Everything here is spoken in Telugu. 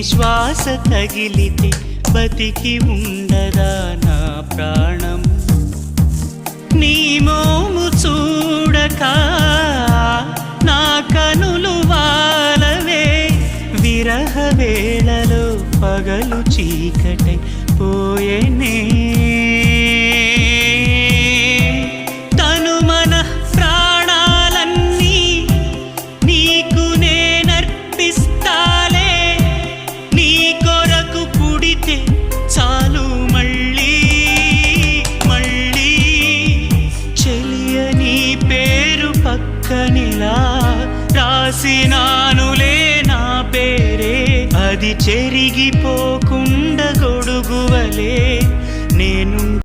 శ్వాస తగిలితే బతికి ఉండదా నా ప్రాణం నీ మోము చూడక నా కనులు వాలవే విరహ వేళలో పగలు చీకటై పోయేనే తను మన ప్రాణాలన్నీ నీకు నేనర్పిస్తాలే నీ కొరకు పుడితే చాలు మళ్ళీ మళ్ళీ చెలియ నీ పేరు పక్కనిలా రాసినానులే నా పేరే అది చెరిగిపోకుండా గొడుగువలే నేను